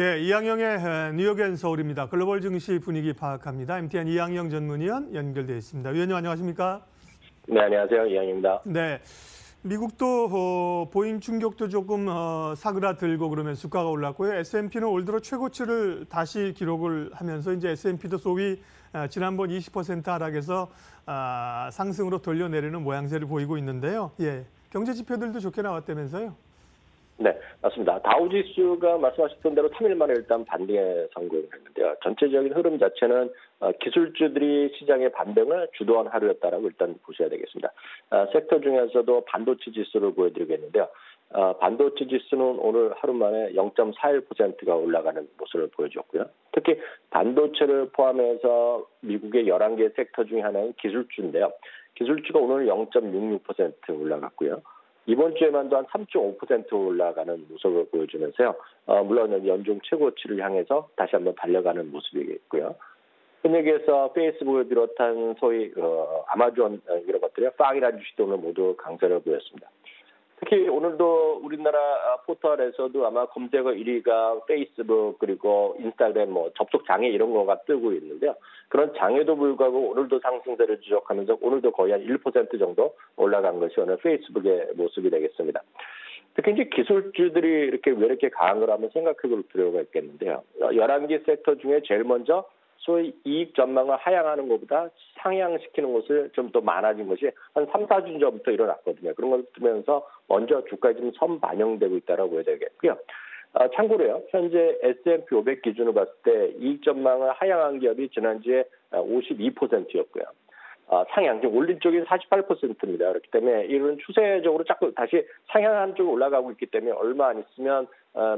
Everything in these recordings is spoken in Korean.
예, 이항영의 뉴욕 앤 서울입니다. 글로벌 증시 분위기 파악합니다. MTN 이항영 전문위원 연결되어 있습니다. 위원님 안녕하십니까? 네, 안녕하세요. 이항영입니다. 네, 미국도 보잉 충격도 조금 사그라들고 그러면 주가가 올랐고요. S&P는 올 들어 최고치를 다시 기록을 하면서 이제 S&P도 소위 지난번 20% 하락에서 상승으로 돌려내리는 모양새를 보이고 있는데요. 예, 경제 지표들도 좋게 나왔다면서요? 네, 맞습니다. 다우지수가 말씀하셨던 대로 3일 만에 일단 반등에 성공을 했는데요. 전체적인 흐름 자체는 기술주들이 시장의 반등을 주도한 하루였다라고 일단 보셔야 되겠습니다. 섹터 중에서도 반도체 지수를 보여드리겠는데요. 반도체 지수는 오늘 하루 만에 0.41%가 올라가는 모습을 보여줬고요. 특히 반도체를 포함해서 미국의 11개 섹터 중에 하나인 기술주인데요. 기술주가 오늘 0.66% 올라갔고요. 이번 주에만도 한 3.5% 올라가는 모습을 보여주면서요. 물론 연중 최고치를 향해서 다시 한번 달려가는 모습이겠고요. 흔히 얘기해서 페이스북을 비롯한 소위 아마존 이런 것들이 빵이라는 주식도 오늘 모두 강세를 보였습니다. 특히 오늘도 우리나라 포털에서도 아마 검색어 1위가 페이스북 그리고 인스타그램 접속 장애 이런 거가 뜨고 있는데요. 그런 장애도 불구하고 오늘도 상승세를 지속하면서 오늘도 거의 한 1% 정도 올라간 것이 오늘 페이스북의 모습이 되겠습니다. 특히 이제 기술주들이 왜 이렇게 강한 걸 한번 생각해 볼 필요가 있겠는데요. 11개 섹터 중에 제일 먼저 소위 이익 전망을 하향하는 것보다 상향시키는 것을 좀 더 많아진 것이 한 3, 4주 전부터 일어났거든요. 그런 걸 보면서 먼저 주가에 좀 선반영되고 있다고 보여야 되겠고요. 참고로요, 현재 S&P 500 기준으로 봤을 때 이익 전망을 하향한 기업이 지난주에 52%였고요. 상향, 지금 올린 쪽이 48%입니다. 그렇기 때문에 이런 추세적으로 자꾸 다시 상향한 쪽으로 올라가고 있기 때문에 얼마 안 있으면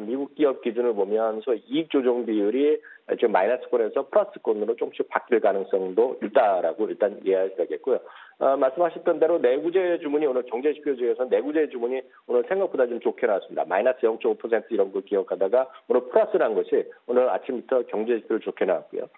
미국 기업 기준을 보면 소위 이익 조정 비율이 지금 마이너스권에서 플러스권으로 조금씩 바뀔 가능성도 있다라고 일단 이해하셔야 되겠고요. 말씀하셨던 대로 내구재 주문이 오늘 경제 지표 중에서 내구재 주문이 오늘 생각보다 좀 좋게 나왔습니다. 마이너스 0.5% 이런 거 기억하다가 오늘 플러스란 것이 오늘 아침부터 경제 지표를 좋게 나왔고요.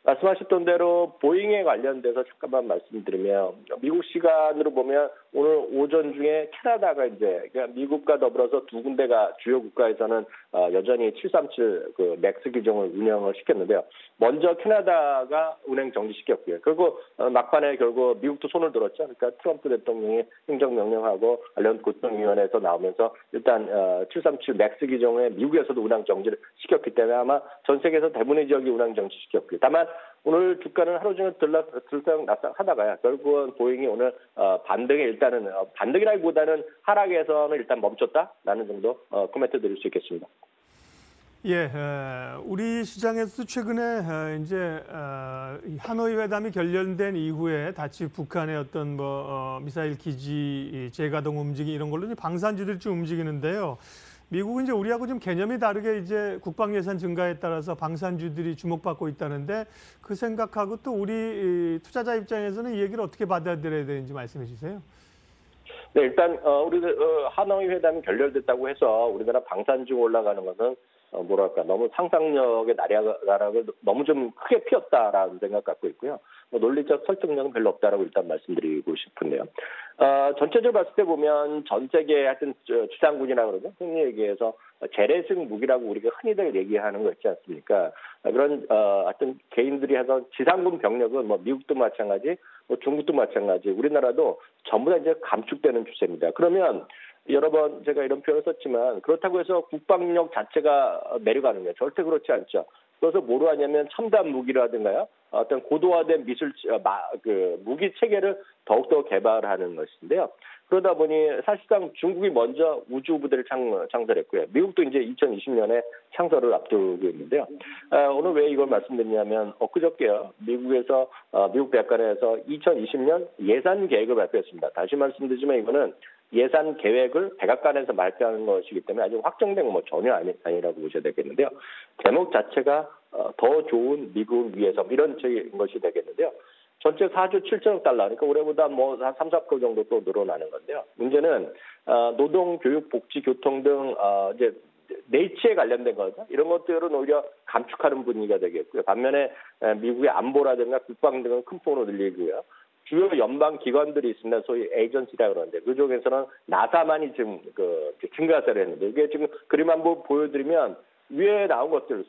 말씀하셨던 대로 보잉에 관련돼서 잠깐만 말씀드리면 미국 시간으로 보면 오늘 오전 중에 캐나다가 그러니까 미국과 더불어서 두 군데가 주요 국가에서는 여전히 737 그 맥스 규정을 운영을 시켰는데요. 먼저 캐나다가 운행 정지시켰고요. 그리고 막판에 결국 미국도 손을 들었죠. 그러니까 트럼프 대통령이 행정명령하고 관련 고통위원회에서 나오면서 일단 737 맥스 규정에 미국에서도 운항 정지를 시켰기 때문에 아마 전 세계에서 대부분의 지역이 운항 정지시켰고요. 다만 오늘 주가는 하루 종일 들락날락 하다가요. 결국은 보잉이 오늘 반등에 일단은 반등이라기보다는 하락에서는 일단 멈췄다라는 정도 코멘트 드릴 수 있겠습니다. 예, 우리 시장에서도 최근에 이제 하노이 회담이 결렬된 이후에 다시 북한의 어떤 미사일 기지 재가동 움직임 이런 걸로 이제 방산주들이 좀 움직이는데요. 미국은 이제 우리하고 좀 개념이 다르게 이제 국방 예산 증가에 따라서 방산주들이 주목받고 있다는데 그 생각하고 또 우리 투자자 입장에서는 이 얘기를 어떻게 받아들여야 되는지 말씀해 주세요. 네, 일단 우리 하노이 회담이 결렬됐다고 해서 우리나라 방산주 올라가는 것은 너무 상상력의 나락을 너무 좀 크게 피웠다라는 생각 갖고 있고요. 논리적 설득력은 별로 없다라고 일단 말씀드리고 싶은데요. 전체적으로 봤을 때 보면 전 세계 하여튼 지상군이라 그러죠. 흔히 얘기해서 재래식 무기라고 우리가 흔히들 얘기하는 거 있지 않습니까? 그런 하여튼 개인들이 해서 지상군 병력은 미국도 마찬가지, 중국도 마찬가지, 우리나라도 전부 다 이제 감축되는 추세입니다. 그러면 여러 번 제가 이런 표현을 썼지만 그렇다고 해서 국방력 자체가 내려가는 거예요. 절대 그렇지 않죠. 그래서 뭐로 하냐면 첨단 무기라든가요. 어떤 고도화된 무기 체계를 더욱더 개발하는 것인데요. 그러다 보니 사실상 중국이 먼저 우주 부대를 창설했고요. 미국도 이제 2020년에 창설을 앞두고 있는데요. 오늘 왜 이걸 말씀드리냐면 엊그저께요. 미국 백악관에서 2020년 예산 계획을 발표했습니다. 다시 말씀드리지만 이거는 예산 계획을 백악관에서 발표하는 것이기 때문에 아직 확정된 건 전혀 아니라고 보셔야 되겠는데요. 제목 자체가 더 좋은 미국을 위해서 이런 것이 되겠는데요. 전체 4조 7천억 달러, 그러니까 올해보다 한 3, 4% 정도 또 늘어나는 건데요. 문제는 노동, 교육, 복지, 교통 등 이제 내치에 관련된 거죠. 이런 것들은 오히려 감축하는 분위기가 되겠고요. 반면에 미국의 안보라든가 국방 등은 큰 폭으로 늘리고요. 주요 연방 기관들이 있습니다. 소위 에이전시라 그러는데 그 중에서는 나사만이 지금 증가세를 했는데 이게 지금 그림 한번 보여드리면 위에 나온 것들,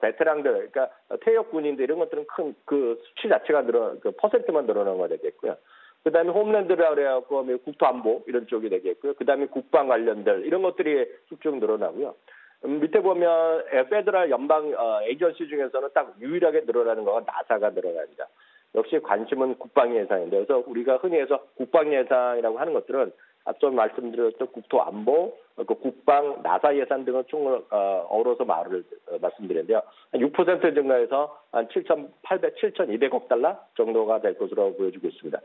베테랑들, 그러니까 퇴역 군인들 이런 것들은 큰 그 수치 자체가 그 퍼센트만 늘어난 거 되겠고요. 그다음에 홈랜드라 그래갖고 국토안보 이런 쪽이 되겠고요. 그다음에 국방 관련들 이런 것들이 쭉쭉 늘어나고요. 밑에 보면 페더럴 연방 에이전시 중에서는 딱 유일하게 늘어나는 거가 나사가 늘어납니다. 역시 관심은 국방 예산인데, 그래서 우리가 흔히 해서 국방 예산이라고 하는 것들은 앞서 말씀드렸던 국토안보, 국방, 나사 예산 등을 총을 어우러서 말씀드렸는데요. 한 6% 증가해서 한 7,200억 달러 정도가 될 것으로 보여지고 있습니다.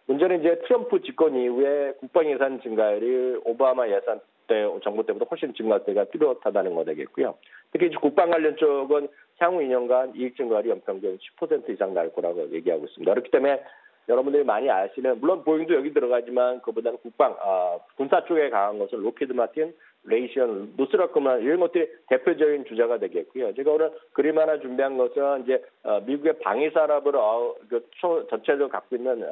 문제는 이제 트럼프 집권 이후에 국방 예산 증가율이 오바마 예산 때 정부 때보다 훨씬 증가할 때가 뚜렷하다는 거 되겠고요. 특히 이제 국방 관련 쪽은 향후 2년간 이익 증가율이 연평균 10% 이상 날 거라고 얘기하고 있습니다. 그렇기 때문에 여러분들이 많이 아시는, 물론 보잉도 여기 들어가지만 그보다는 국방, 군사 쪽에 강한 것은 로키드 마틴, 레이션, 노스라크만 이런 것들이 대표적인 주자가 되겠고요. 제가 오늘 그림 하나 준비한 것은 이제 미국의 방위 산업을 전체적으로 갖고 있는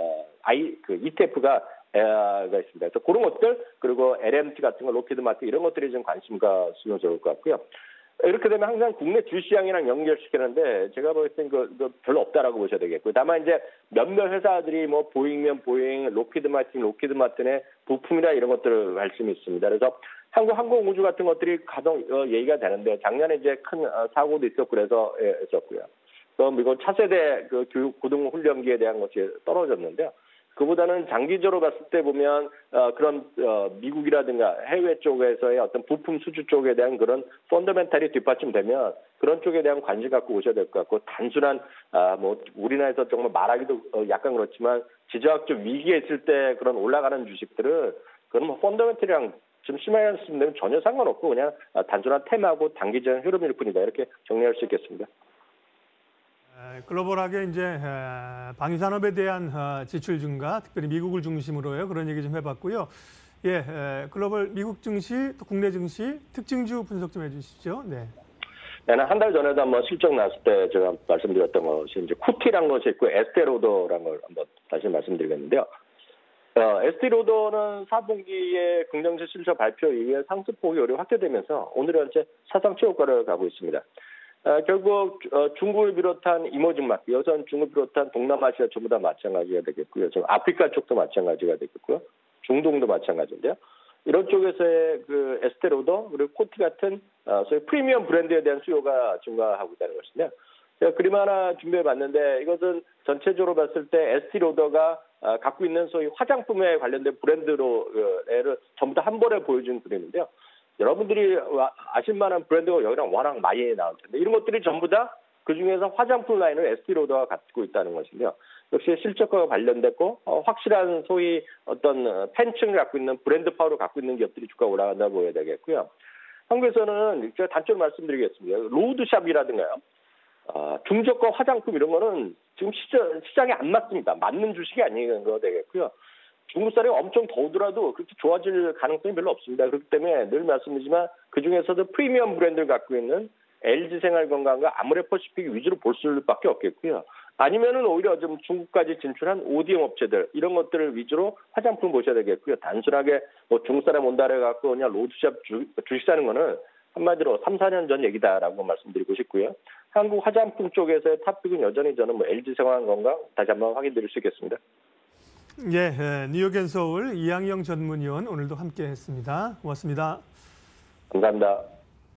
ETF가 있습니다. 그래서 그런 것들, 그리고 LMT 같은 거, 로키드 마틴 이런 것들이 좀 관심과 수면 좋을 것 같고요. 이렇게 되면 항상 국내 주시장이랑 연결시키는데 제가 볼 땐 그 별로 없다라고 보셔야 되겠고요. 다만 이제 몇몇 회사들이 뭐 보잉면 보잉, 로키드 마틴의 부품이나 이런 것들 말씀이 있습니다. 그래서 한국 항공우주 같은 것들이 가장 얘기가 되는데 작년에 이제 큰 사고도 있었고 그래서 했었고요. 또 미국 차세대 그 고등 훈련기에 대한 것이 떨어졌는데요. 그보다는 장기적으로 봤을 때 보면 그런 미국이라든가 해외 쪽에서의 어떤 부품 수주 쪽에 대한 그런 펀더멘탈이 뒷받침되면 그런 쪽에 대한 관심 갖고 오셔야 될 것 같고, 단순한 뭐 우리나라에서 정말 말하기도 약간 그렇지만 지정학적 위기에 있을 때 그런 올라가는 주식들은 그건 뭐 펀더멘탈이랑 좀 심하게 말씀드리면 전혀 상관없고 그냥 단순한 테마고 단기적인 흐름일 뿐이다, 이렇게 정리할 수 있겠습니다. 글로벌하게 이제 방위산업에 대한 지출 증가, 특별히 미국을 중심으로요, 그런 얘기 좀 해봤고요. 예, 글로벌 미국 증시, 또 국내 증시 특징주 분석 좀 해주시죠. 네. 한 달 전에도 한번 실적 났을 때 제가 말씀드렸던 것이 이제 쿠티란 것이 있고 에스테로더라는 걸 한번 다시 말씀드리겠는데요. 에스티로더는 4분기에 긍정적 실적 발표 이후에 상승폭이 오히려 확대되면서 오늘은 현재 사상 최고가를 가고 있습니다. 결국 중국을 비롯한 이머징 마켓, 여선 중국을 비롯한 동남아시아 전부 다 마찬가지가 되겠고요. 아프리카 쪽도 마찬가지가 되겠고요. 중동도 마찬가지인데요. 이런 쪽에서의 그 에스테로더 그리고 코티 같은 소위 프리미엄 브랜드에 대한 수요가 증가하고 있다는 것인데요. 제가 그림 하나 준비해봤는데 이것은 전체적으로 봤을 때 에스티로더가 갖고 있는 소위 화장품에 관련된 브랜드로를 전부 다 한 번에 보여준 그림인데요. 여러분들이 아실 만한 브랜드가 여기랑 워낙 많이 나올 텐데 이런 것들이 전부 다 그중에서 화장품 라인을 에스티로더가 갖고 있다는 것인데요. 역시 실적과 관련됐고 확실한 소위 어떤 팬층을 갖고 있는 브랜드 파워를 갖고 있는 기업들이 주가가 올라간다고 보여야 되겠고요. 한국에서는 제가 단적으로 말씀드리겠습니다. 로드샵이라든가요. 중저가 화장품 이런 거는 지금 시장에 안 맞습니다. 맞는 주식이 아닌 거 되겠고요. 중국 쌀이 엄청 더우더라도 그렇게 좋아질 가능성이 별로 없습니다. 그렇기 때문에 늘 말씀드리지만 그중에서도 프리미엄 브랜드를 갖고 있는 LG생활건강과 아모레퍼시픽 위주로 볼 수밖에 없겠고요. 아니면은 오히려 좀 중국까지 진출한 ODM 업체들 이런 것들을 위주로 화장품 보셔야 되겠고요. 단순하게 뭐 중국 사람 온다 해갖고 그냥 로드샵 주식 사는 거는 한마디로 3, 4년 전 얘기다라고 말씀드리고 싶고요. 한국 화장품 쪽에서의 탑픽은 여전히 저는 뭐 LG생활건강 다시 한번 확인드릴 수 있겠습니다. 예, 뉴욕앤서울 이항영 전문위원 오늘도 함께했습니다. 고맙습니다. 감사합니다.